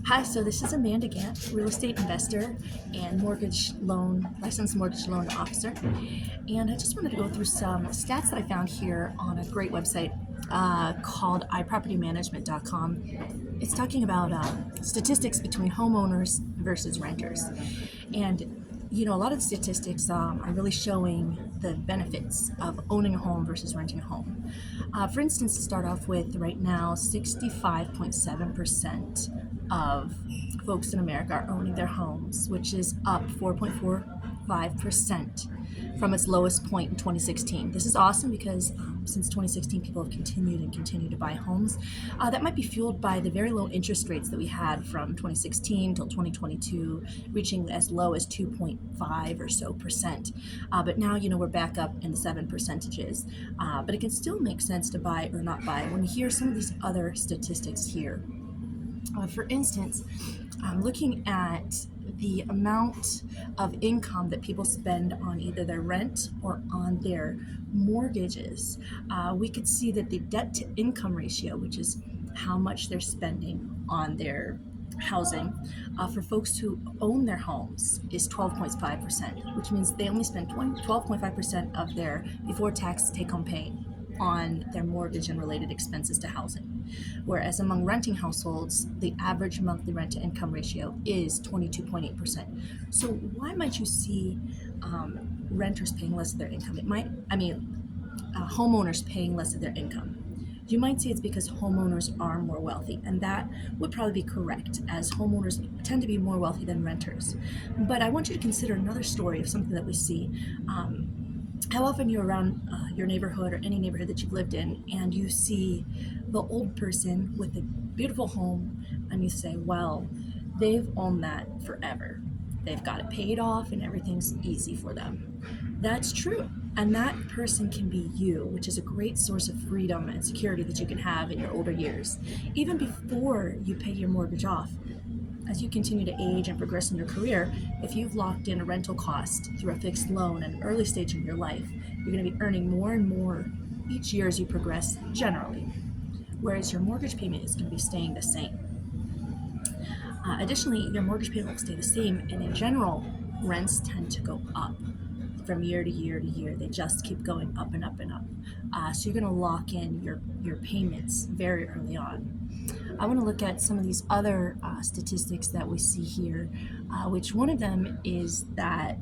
Hi, so this is Amanda Gant, real estate investor and licensed mortgage loan officer. And I just wanted to go through some stats that I found here on a great website called ipropertymanagement.com. It's talking about statistics between homeowners versus renters. And a lot of the statistics are really showing the benefits of owning a home versus renting a home. For instance, to start off with, right now, 65.7% of folks in America are owning their homes, which is up 4.45% from its lowest point in 2016. This is awesome because since 2016, people have continued to buy homes. That might be fueled by the very low interest rates that we had from 2016 till 2022, reaching as low as 2.5 or so percent. But now, we're back up in the 7 percentages. But it can still make sense to buy or not buy when you hear some of these other statistics here. For instance, looking at the amount of income that people spend on either their rent or on their mortgages, we could see that the debt to income ratio, which is how much they're spending on their housing, for folks who own their homes is 12.5%, which means they only spend 12.5% of their before tax take home pay on their mortgage and related expenses to housing. Whereas among renting households, the average monthly rent to income ratio is 22.8%. So why might you see renters paying less of their income? Homeowners paying less of their income. You might say it's because homeowners are more wealthy, and that would probably be correct, as homeowners tend to be more wealthy than renters. But I want you to consider another story of something that we see. How often you're around your neighborhood or any neighborhood that you've lived in, and you see the old person with a beautiful home, and you say, well, they've owned that forever. They've got it paid off and everything's easy for them. That's true. And that person can be you, which is a great source of freedom and security that you can have in your older years, even before you pay your mortgage off. As you continue to age and progress in your career, if you've locked in a rental cost through a fixed loan at an early stage in your life, you're going to be earning more and more each year as you progress generally, whereas your mortgage payment is going to be staying the same. Additionally, your mortgage payment will stay the same, and in general, rents tend to go up from year to year to year. They just keep going up and up and up. So you're going to lock in your payments very early on. I want to look at some of these other statistics that we see here, which one of them is that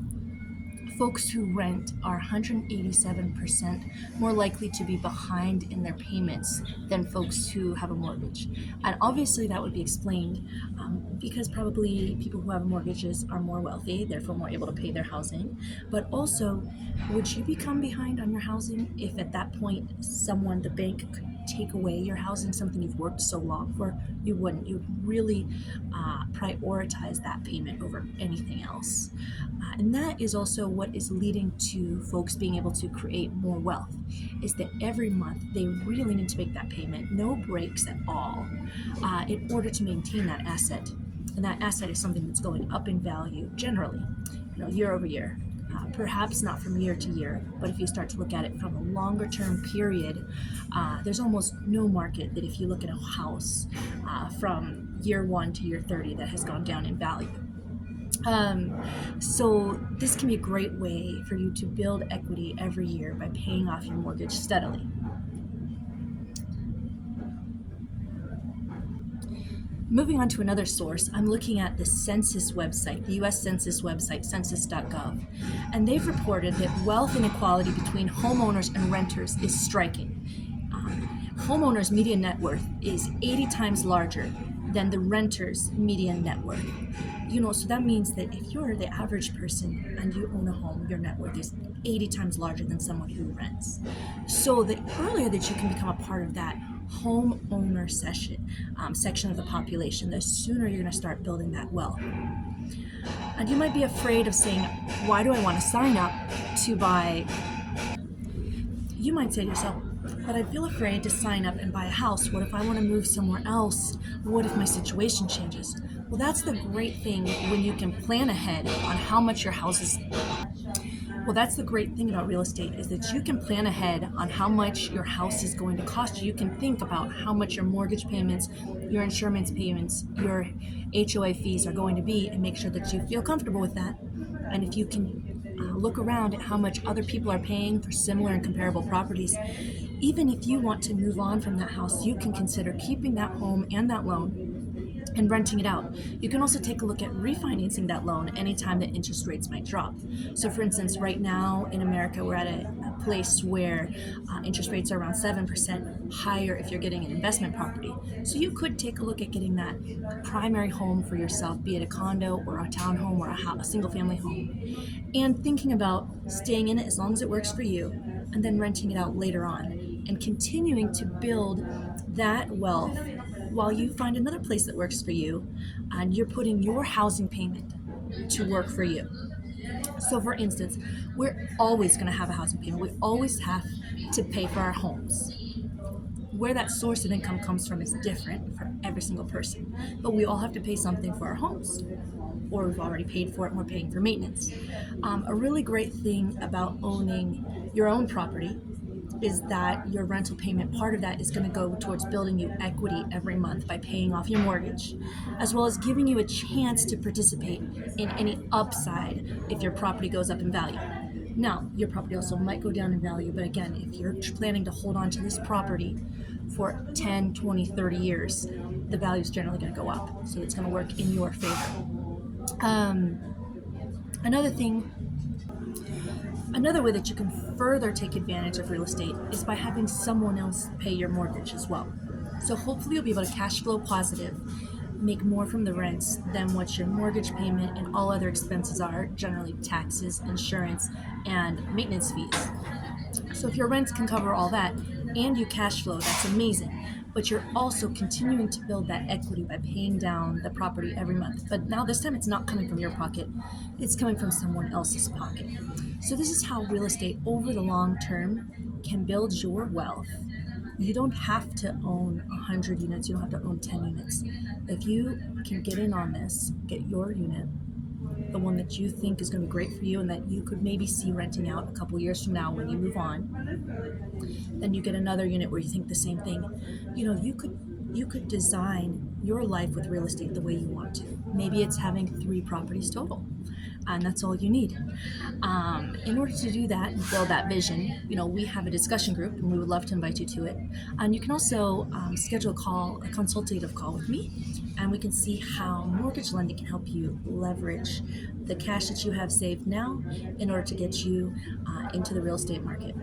folks who rent are 187% more likely to be behind in their payments than folks who have a mortgage. And obviously that would be explained because probably people who have mortgages are more wealthy, therefore more able to pay their housing. But also, would you become behind on your housing if at that point the bank could take away your housing, something you've worked so long for? You wouldn't. You would really prioritize that payment over anything else. And that is also what is leading to folks being able to create more wealth, is that every month they really need to make that payment, no breaks at all, in order to maintain that asset. And that asset is something that's going up in value generally, year over year. Perhaps not from year to year, but if you start to look at it from a longer term period, there's almost no market that if you look at a house from year 1 to year 30 that has gone down in value. So this can be a great way for you to build equity every year by paying off your mortgage steadily. Moving on to another source, I'm looking at the census website, the U.S. Census website, census.gov, and they've reported that wealth inequality between homeowners and renters is striking. Homeowners' median net worth is 80 times larger than the renter's median net worth. So that means that if you're the average person and you own a home, your net worth is 80 times larger than someone who rents. So the earlier that you can become a part of that homeowner section of the population, the sooner you're going to start building that wealth. And you might be afraid of saying, why do I want to sign up to buy? You might say to yourself, but I feel afraid to sign up and buy a house. What if I want to move somewhere else? What if my situation changes? Well, that's the great thing when you can plan ahead on how much your house is. Well, that's the great thing about real estate is that you can plan ahead on how much your house is going to cost you. You can think about how much your mortgage payments, your insurance payments, your HOA fees are going to be and make sure that you feel comfortable with that. And if you can look around at how much other people are paying for similar and comparable properties, even if you want to move on from that house, you can consider keeping that home and that loan and renting it out. You can also take a look at refinancing that loan anytime that interest rates might drop. So, for instance, right now in America, we're at a place where interest rates are around 7% higher if you're getting an investment property. So, you could take a look at getting that primary home for yourself, be it a condo or a townhome or a single family home, and thinking about staying in it as long as it works for you and then renting it out later on and continuing to build that wealth while you find another place that works for you and you're putting your housing payment to work for you. So, for instance, we're always going to have a housing payment. We always have to pay for our homes. Where that source of income comes from is different for every single person, but we all have to pay something for our homes, or we've already paid for it and we're paying for maintenance. A really great thing about owning your own property is that your rental payment, part of that is going to go towards building you equity every month by paying off your mortgage, as well as giving you a chance to participate in any upside if your property goes up in value. Now, your property also might go down in value, but again, if you're planning to hold on to this property for 10, 20, 30 years, the value is generally going to go up. So it's going to work in your favor. Um, another thing Another way that you can further take advantage of real estate is by having someone else pay your mortgage as well. So hopefully you'll be able to cash flow positive, make more from the rents than what your mortgage payment and all other expenses are, generally taxes, insurance, and maintenance fees. So if your rents can cover all that and you cash flow, that's amazing. But you're also continuing to build that equity by paying down the property every month. But now this time it's not coming from your pocket, it's coming from someone else's pocket. So this is how real estate over the long term can build your wealth. You don't have to own 100 units, you don't have to own 10 units. If you can get in on this, get your unit, the one that you think is going to be great for you and that you could maybe see renting out a couple years from now when you move on, then you get another unit where you think the same thing. You could design your life with real estate the way you want to. Maybe it's having 3 properties total, and that's all you need. In order to do that and build that vision, we have a discussion group, and we would love to invite you to it. And you can also schedule a consultative call with me, and we can see how mortgage lending can help you leverage the cash that you have saved now in order to get you into the real estate market.